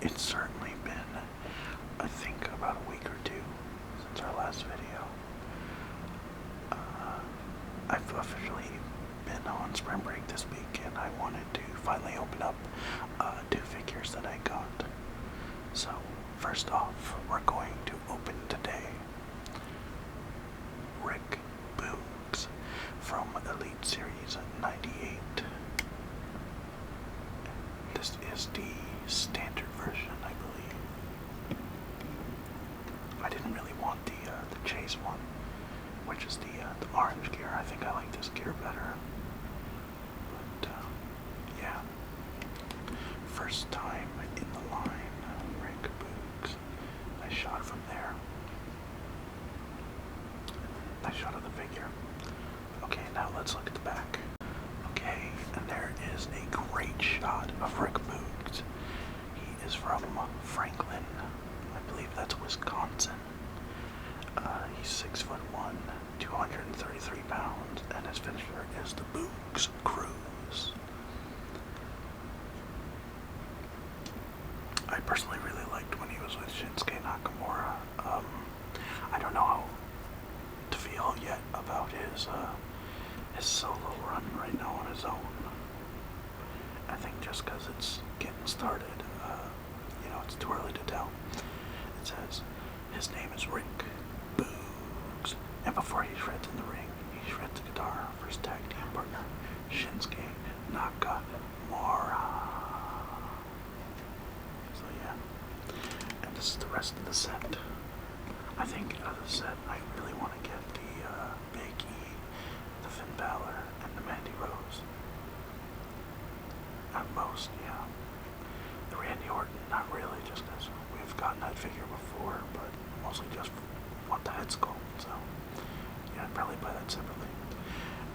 it's certainly been, I think, about a week or two since our last video. I've officially been on spring break this week, and I wanted to finally open up 2 figures that I got. So, first off, we're going to open today Rick Boogs from Elite Series 98. This is the standard version, I believe. I didn't really want the chase one, which is the orange gear. I think I like this gear better. But, yeah. First time in the line, Rick Boogs. Nice shot from there. Nice shot of the figure. Okay, now let's look at the back. Okay, and there is a great shot of Rick Boogs. He is from Franklin. I believe that's Wisconsin. He's 6'1", 233 pounds, and his finisher is the Boogs Cruise. I personally really liked when he was with Shinsuke Nakamura. I don't know how to feel yet about his solo run right now on his own. I think just because it's getting started, it's too early to tell. It says, his name is Rick Boogs, and before he shreds in the ring, he shreds the guitar for his tag team partner, Shinsuke Nakamura. So yeah, and this is the rest of the set. I think out of the set, I really want to get the Big E, the Finn Balor, and the Mandy Rose. At most, yeah. The Randy Orton, not really, just because we've gotten that figure before, but mostly just want the head sculpt, so yeah, I'd probably buy that separately.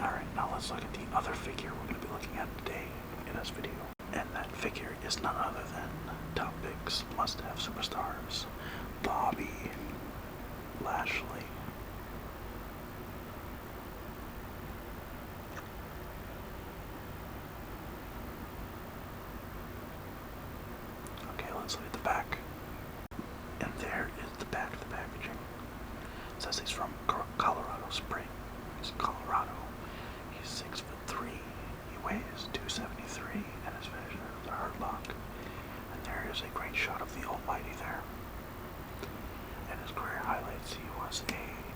Alright, now let's look at the other figure we're going to be looking at today in this video. And that figure is none other than Top Picks must-have superstars, Bobby Lashley. Okay, let's look at the back. And there is the back of the packaging. It says he's from Colorado Springs, Colorado. He's 6'3". He weighs 273, and his finisher is a hard lock. And there is a great shot of the Almighty there. In his career highlights, he was a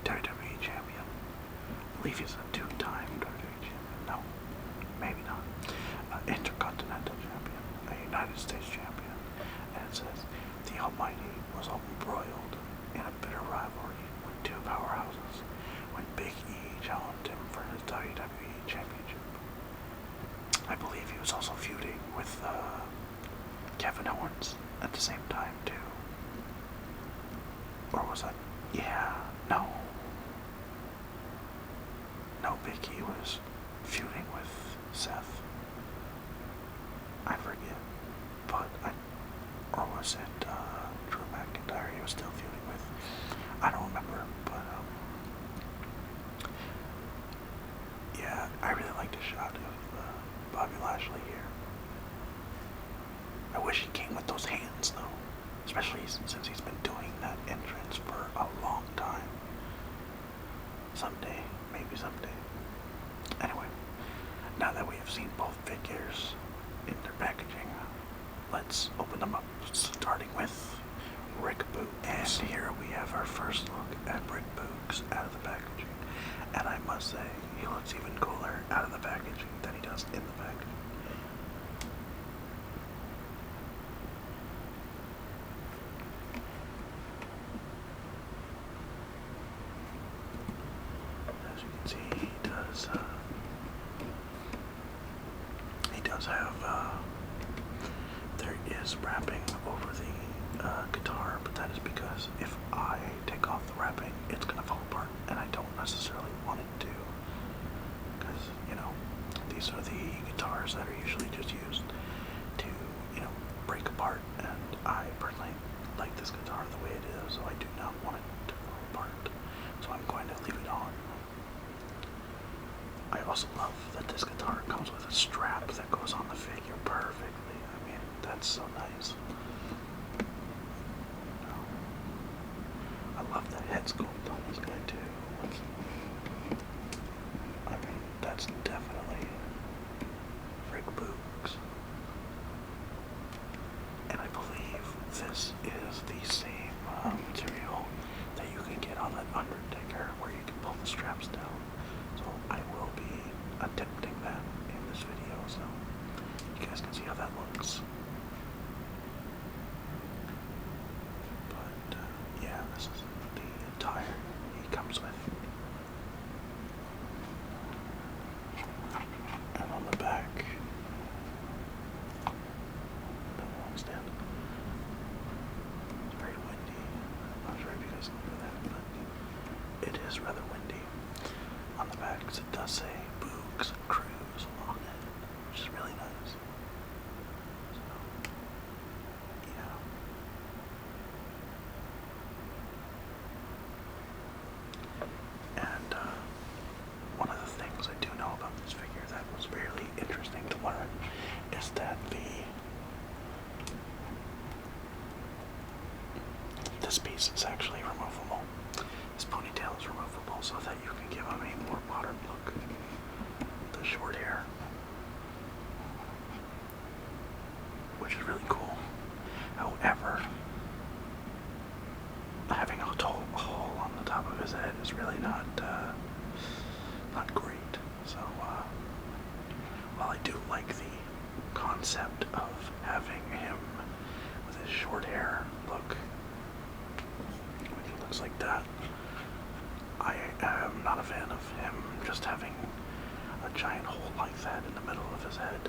WWE champion. I believe he's a 2-time WWE champion. No, maybe not. Intercontinental champion, a United States champion. And it says, the Almighty was embroiled in a bitter rivalry with 2 powerhouses when Big E challenged him for his WWE championship. I believe he was also feuding with Kevin Owens at the same time, too. Or was that? Yeah, no. No, Big E was feuding with Seth. I forget. But or was it Drew McIntyre he was still feuding with? I don't remember, but yeah, I really liked the shot of Bobby Lashley here. I wish he came with those hands though, especially since he's been doing that entrance for a long time. Someday, maybe someday. Anyway, now that we have seen both figures in their packaging, let's open them up, starting with Rick Boogs. And here we have our first look at Rick Boogs out of the packaging. And I must say, he looks even cooler out of the packaging than he does in the packaging. As you can see, he does have, there is wrapping over the guitar, but that is because if I take off the wrapping, it's going to fall apart, and I don't necessarily want it to, because, these are the guitars that are usually just used to, break apart, and I personally like this guitar the way it is, so I do not want it to fall apart, so I'm going to leave it on. I also love that this guitar comes with a strap that goes on the figure perfectly. I mean, that's so nice. definitely Rick Boogs. And I believe this is the same material that you can get on that Undertaker, where you can pull the straps down. So I will be attempting that in this video, so you guys can see how that looks. But yeah, this is the attire he comes with. And on the back, it's very windy. I'm not sure if you guys can hear that, but it is rather windy. On the back, it does say Boogs Cruise on it, which is really nice. So, yeah. And one of the things I do know about this figure that was really interesting to learn is that this piece is actually removable. This ponytail is removable so that you can give him a more modern look. The short hair, which is really cool. However, having a hole on the top of his head is really not great. So while I do like the concept of having him with his short hair look, when he looks like that, I am not a fan of him just having a giant hole like that in the middle of his head.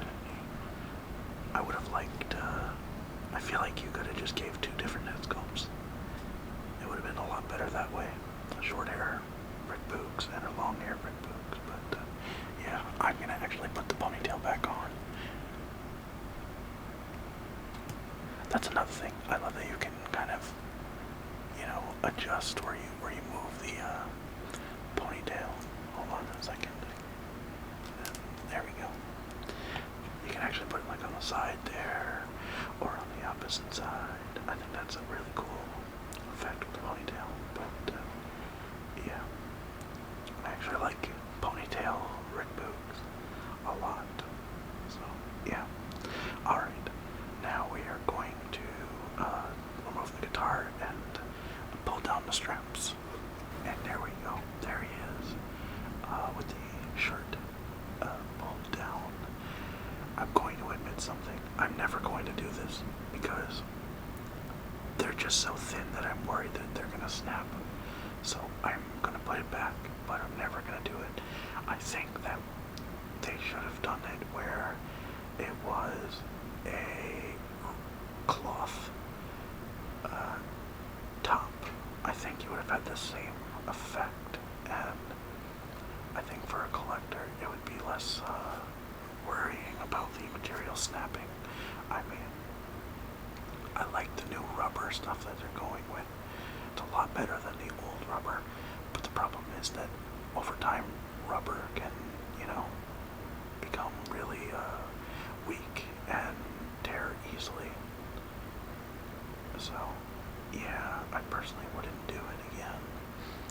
I would have liked, I feel like you could have just gave two different head sculpts. It would have been a lot better that way. A short hair Rick Boogs and a long hair Rick Boogs. But yeah, I'm going to actually put the ponytail back on. That's another thing. I love that you can kind of, you know, adjust where you move the ponytail. Hold on a second. There we go. You can actually put it like on the side there, or on the opposite side. I think that's a really cool effect with the ponytail. But yeah, I actually like ponytail Rick Boogs a lot. So yeah. All right. Now we are going to remove the guitar and pull down the straps. And there we go. There he is, with the shirt pulled down. I'm going to admit something. I'm never going to do this because they're just so thin that I'm worried that they're going to snap. So I'm going to put it back, but I'm never going to do it. I think that they should have done it where it was a cloth top. I think you would have had the same effect, and I think for a collector it would be less worrying about the material snapping. I mean, I like the new rubber stuff that they're going with. It's a lot better than the old rubber, but the problem is that over time rubber can, you know, become really weak and tear easily. So yeah, I personally wouldn't do it again.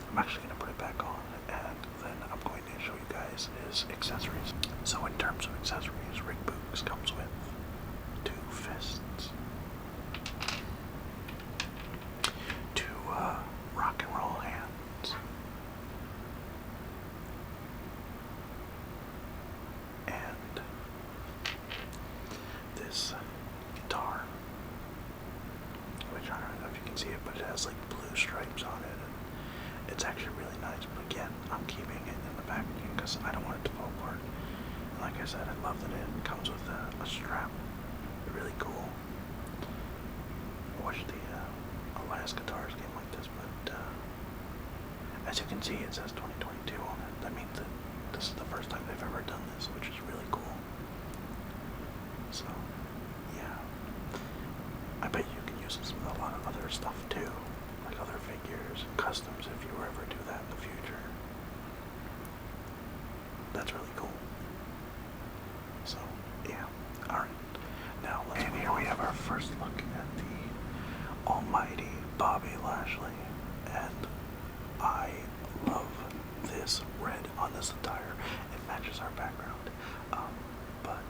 I'm actually going to put it back on, and then I'm going to show you guys his accessories. So in terms of accessories, Rick Boogs comes with 2 fists, 2 rock and roll hands, and this guitar, which I don't know if you can see it, but it has like blue stripes on it, and it's actually really nice. But again, I'm keeping it in the packaging because I don't want it to fall apart. And like I said, I love that it comes with a strap. Really cool. I wish the last guitars came like this, but as you can see, it says 2022 on it. That means that this is the first time they've ever done this, which is really cool. So yeah, I bet you can use this with a lot of other stuff too, like other figures and customs if you ever do that in the future. That's really cool. So yeah, alright. Now and here we have our first look at the almighty Bobby Lashley, and I love this red on this attire. It matches our background. But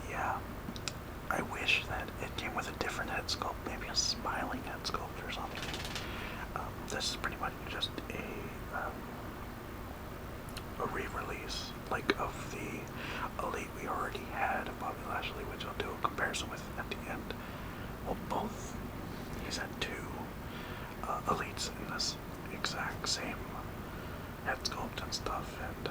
yeah, I wish that it came with a different head sculpt, maybe a smiling head sculpt or something. This is pretty much just a re-release, like of the Elite we already had of Bobby Lashley, which I'll do a comparison with at the end. Well, both. He's had two Elites in this exact same head sculpt and stuff, and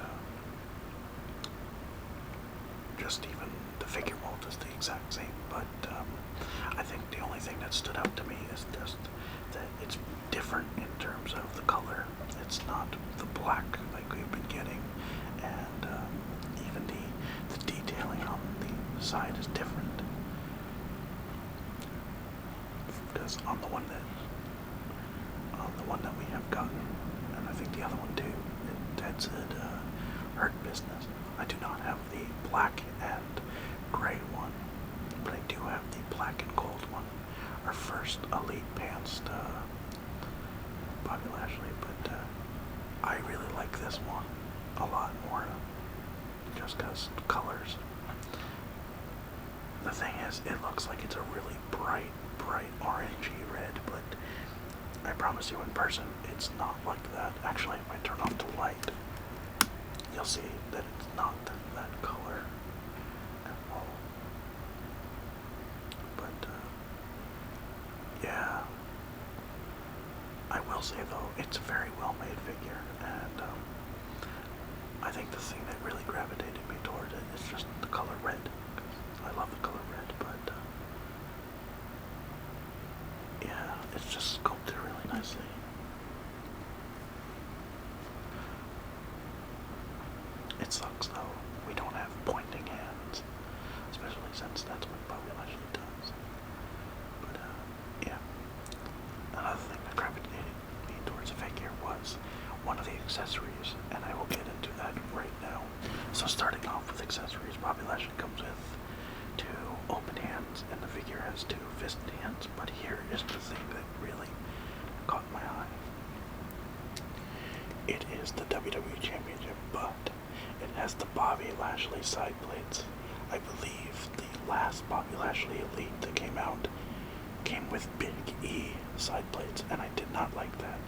just even the figure mold is the exact same, but I think the only thing that stood out to me is just that it's different in terms of the color. It's not the black like we've been getting, and even the detailing on the side is different. Because on the one that we have gotten, and I think the other one too, that said Hurt Business. I do not have the black and gray one, but I do have the black and gold one. Our first Elite pants Bobby Lashley, but I really like this one a lot more, just because colors. The thing is, it looks like it's a really bright orangey red, but I promise you in person, it's not like that. Actually, if I turn off the light, you'll see that it's not that color at all. But, yeah. I will say, though, it's a very well-made figure, and I think the thing that really gravitated me toward it is just the color red. I love the color red, but, yeah, it's just sculpted really nicely. It sucks though, we don't have pointing hands, especially since that's what Bobby Lashley does. But yeah, another thing that gravitated me towards the figure was one of the accessories, and I will get into that right now. So starting off with accessories, Bobby Lashley comes with two open hands, and the figure has two fisted hands, but here is the thing that really caught my eye. It is the WWE Championship, but it has the Bobby Lashley side plates. I believe the last Bobby Lashley Elite that came out came with Big E side plates, and I did not like that.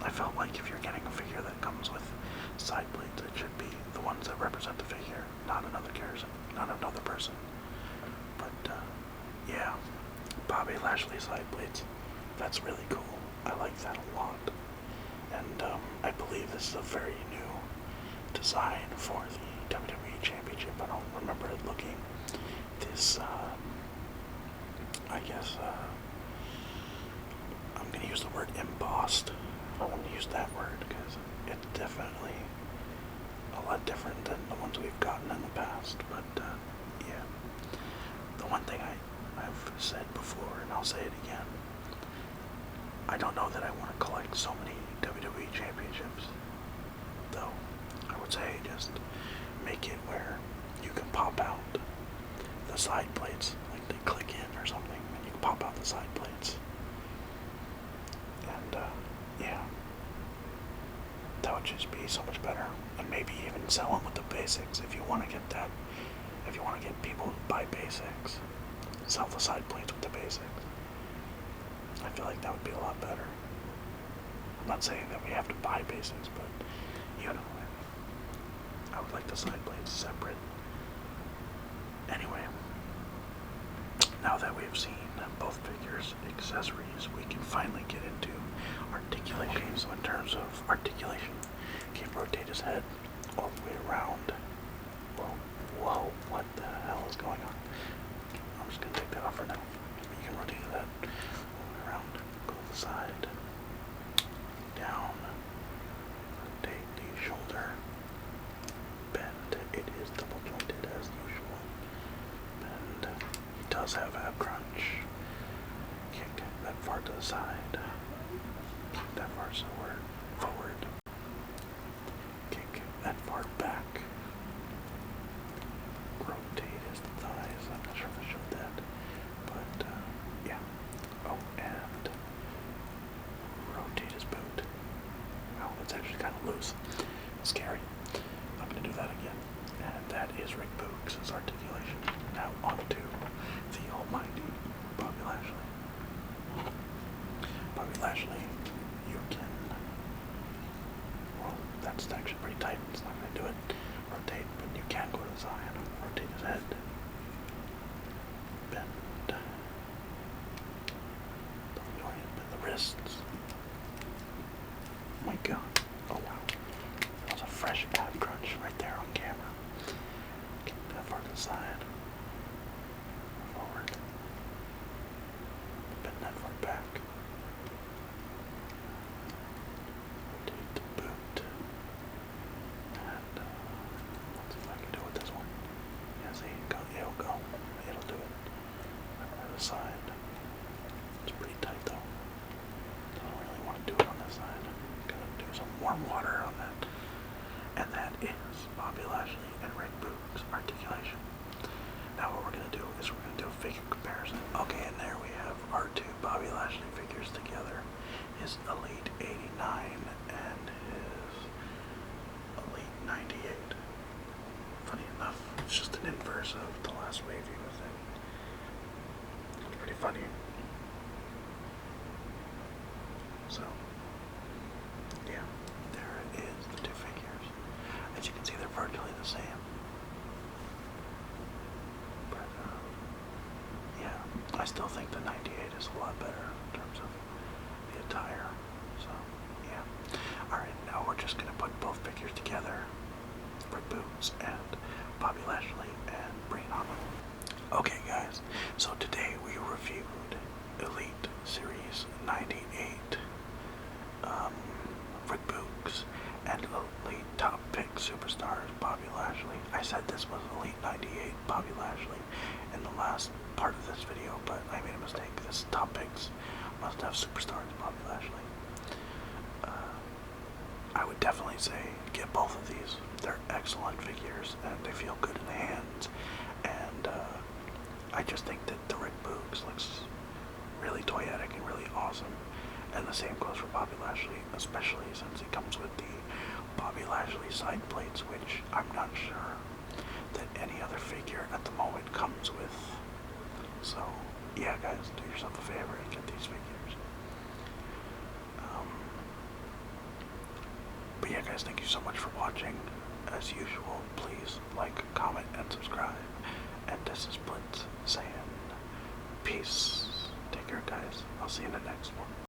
I felt like if you're getting a figure that comes with side plates, it should be the ones that represent the figure, not another person. But yeah, Bobby Lashley side plates, that's really cool. I like that a lot. And I believe this is a very new design for the WWE Championship. I don't remember it looking this, I guess, I'm going to use the word embossed. I'm going to use that word because it's definitely a lot different than the ones we've gotten in the past. But yeah, the one thing I've said before, and I'll say it again, I don't know that I want to collect so many WWE Championships, though. I would say just make it where you can pop out the side plates, like they click in or something, and you can pop out the side plates. And yeah, that would just be so much better. And maybe even sell them with the basics if you want to get that. If you want to get people to buy basics, sell the side plates with the basics. I feel like that would be a lot better. I'm not saying that we have to buy basics, but you know, I would like the side plates separate. Anyway, now that we have seen both figures' accessories, we can finally get into articulation. So in terms of articulation, he can rotate his head all the way around. Whoa, what the hell is going on? I'm just going to take that off for now. You can rotate that all the way around, go to the side, down, rotate the shoulder, bend. It is double jointed as usual. Bend. He does have ab crunch. Kick that far to the side. Kick that far forward. Kick that far back. Bobby Lashley and Rick Boogs articulation. Now what we're going to do is we're going to do a figure comparison. Okay, and there we have our two Bobby Lashley figures together. His Elite 89 and his Elite 98. Funny enough, it's just an inverse of the last wave he was in. It's pretty funny. So, yeah, there is the two figures. As you can see, they're virtually the same. But, yeah, I still think the 98 is a lot better in terms of the attire. So, yeah. Alright, now we're just going to put both figures together. Rick Boogs and Bobby Lashley and bring it on. Okay guys, so today we reviewed Elite Series 98 Rick Boogs and Elite Top Pick Superstars Bobby Lashley. I said this was Elite 98 Bobby Lashley in the last part of this video, but I made a mistake. This Top Picks must have Superstars Bobby Lashley. I would definitely say get both of these. They're excellent figures and they feel good in the hands, and I just think that the Rick Boogs looks really toyetic and really awesome, and the same goes for Bobby Lashley, especially since it comes with the Bobby Lashley side plates, which I'm not sure that any other figure at the moment comes with. So yeah guys, do yourself a favor and get these figures. But yeah guys, thank you so much for watching. As usual, please like, comment, and subscribe. And this is Blitz saying peace. Take care guys. I'll see you in the next one.